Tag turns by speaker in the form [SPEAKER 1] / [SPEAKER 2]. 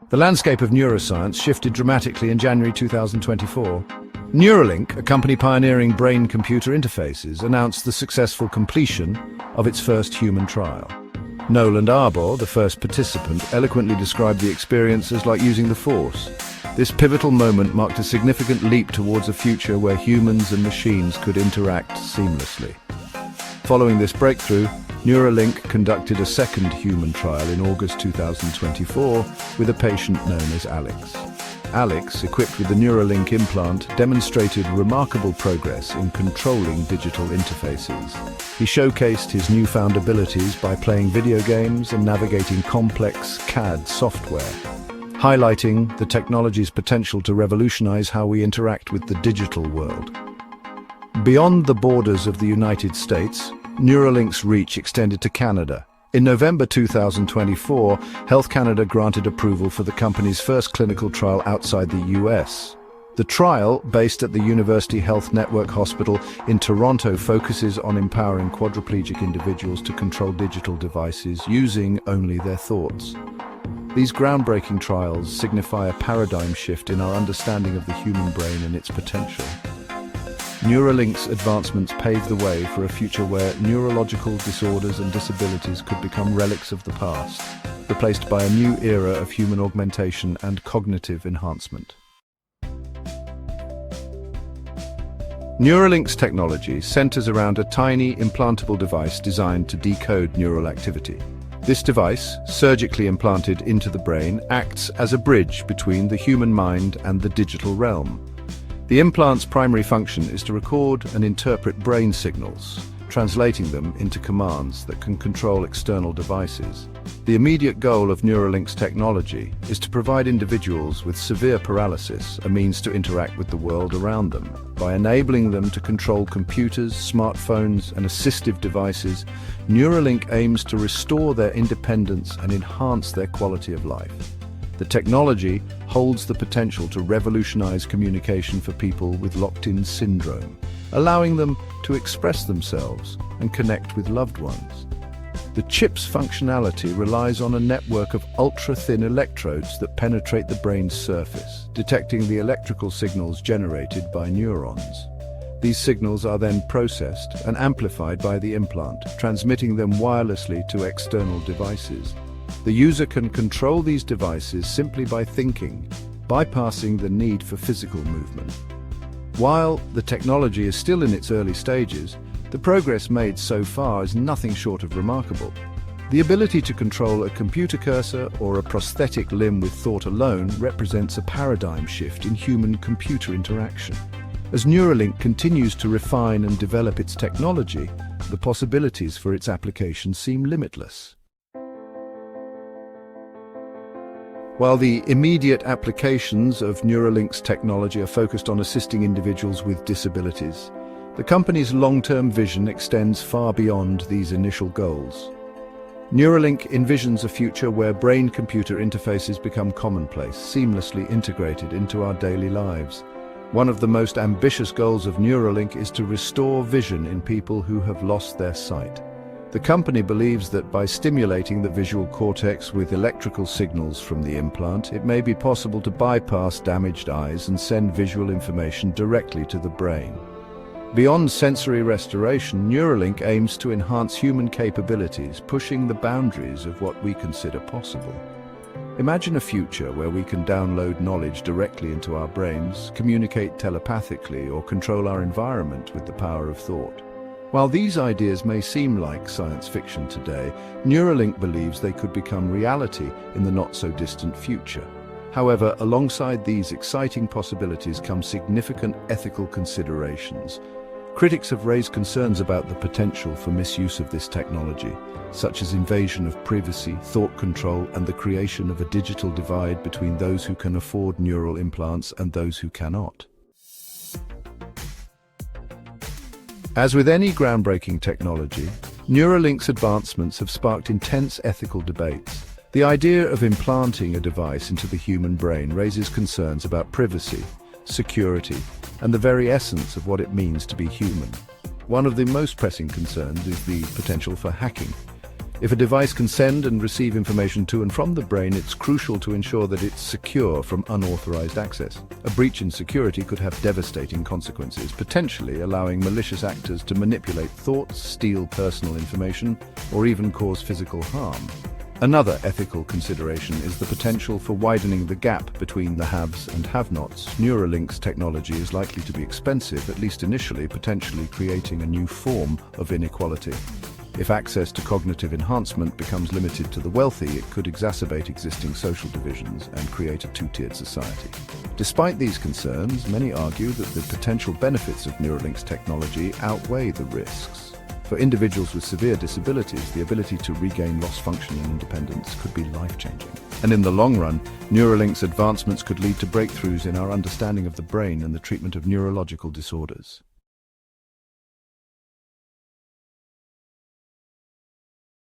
[SPEAKER 1] The landscape of neuroscience shifted dramatically in January 2024. Neuralink, a company pioneering brain-computer interfaces, announced the successful completion of its first human trial. Nolan Arbor, the first participant, eloquently described the experience as like using the Force. This pivotal moment marked a significant leap towards a future where humans and machines could interact seamlessly. Following this breakthrough, Neuralink conducted a second human trial in August 2024 with a patient known as Alex. Alex, equipped with the Neuralink implant, demonstrated remarkable progress in controlling digital interfaces. He showcased his newfound abilities by playing video games and navigating complex CAD software, highlighting the technology's potential to revolutionize how we interact with the digital world. Beyond the borders of the United States, Neuralink's reach extended to Canada. In November 2024, Health Canada granted approval for the company's first clinical trial outside the US. The trial, based at the University Health Network Hospital in Toronto, focuses on empowering quadriplegic individuals to control digital devices using only their thoughts. These groundbreaking trials signify a paradigm shift in our understanding of the human brain and its potential. Neuralink's advancements pave the way for a future where neurological disorders and disabilities could become relics of the past, replaced by a new era of human augmentation and cognitive enhancement. Neuralink's technology centers around a tiny implantable device designed to decode neural activity. This device, surgically implanted into the brain, acts as a bridge between the human mind and the digital realm. The implant's primary function is to record and interpret brain signals, translating them into commands that can control external devices. The immediate goal of Neuralink's technology is to provide individuals with severe paralysis a means to interact with the world around them. By enabling them to control computers, smartphones, and assistive devices, Neuralink aims to restore their independence and enhance their quality of life. The technology holds the potential to revolutionize communication for people with locked-in syndrome, allowing them to express themselves and connect with loved ones. The chip's functionality relies on a network of ultra-thin electrodes that penetrate the brain's surface, detecting the electrical signals generated by neurons. These signals are then processed and amplified by the implant, transmitting them wirelessly to external devices. The user can control these devices simply by thinking, bypassing the need for physical movement. While the technology is still in its early stages, the progress made so far is nothing short of remarkable. The ability to control a computer cursor or a prosthetic limb with thought alone represents a paradigm shift in human-computer interaction. As Neuralink continues to refine and develop its technology, the possibilities for its application seem limitless. While the immediate applications of Neuralink's technology are focused on assisting individuals with disabilities, the company's long-term vision extends far beyond these initial goals. Neuralink envisions a future where brain-computer interfaces become commonplace, seamlessly integrated into our daily lives. One of the most ambitious goals of Neuralink is to restore vision in people who have lost their sight. The company believes that by stimulating the visual cortex with electrical signals from the implant, it may be possible to bypass damaged eyes and send visual information directly to the brain. Beyond sensory restoration, Neuralink aims to enhance human capabilities, pushing the boundaries of what we consider possible. Imagine a future where we can download knowledge directly into our brains, communicate telepathically, or control our environment with the power of thought. While these ideas may seem like science fiction today, Neuralink believes they could become reality in the not-so-distant future. However, alongside these exciting possibilities come significant ethical considerations. Critics have raised concerns about the potential for misuse of this technology, such as invasion of privacy, thought control, and the creation of a digital divide between those who can afford neural implants and those who cannot. As with any groundbreaking technology, Neuralink's advancements have sparked intense ethical debates. The idea of implanting a device into the human brain raises concerns about privacy, security, and the very essence of what it means to be human. One of the most pressing concerns is the potential for hacking. If a device can send and receive information to and from the brain, it's crucial to ensure that it's secure from unauthorized access. A breach in security could have devastating consequences, potentially allowing malicious actors to manipulate thoughts, steal personal information, or even cause physical harm. Another ethical consideration is the potential for widening the gap between the haves and have-nots. Neuralink's technology is likely to be expensive, at least initially, potentially creating a new form of inequality. If access to cognitive enhancement becomes limited to the wealthy, it could exacerbate existing social divisions and create a two-tiered society. Despite these concerns, many argue that the potential benefits of Neuralink's technology outweigh the risks. For individuals with severe disabilities, the ability to regain lost function and independence could be life-changing. And in the long run, Neuralink's advancements could lead to breakthroughs in our understanding of the brain and the treatment of neurological disorders.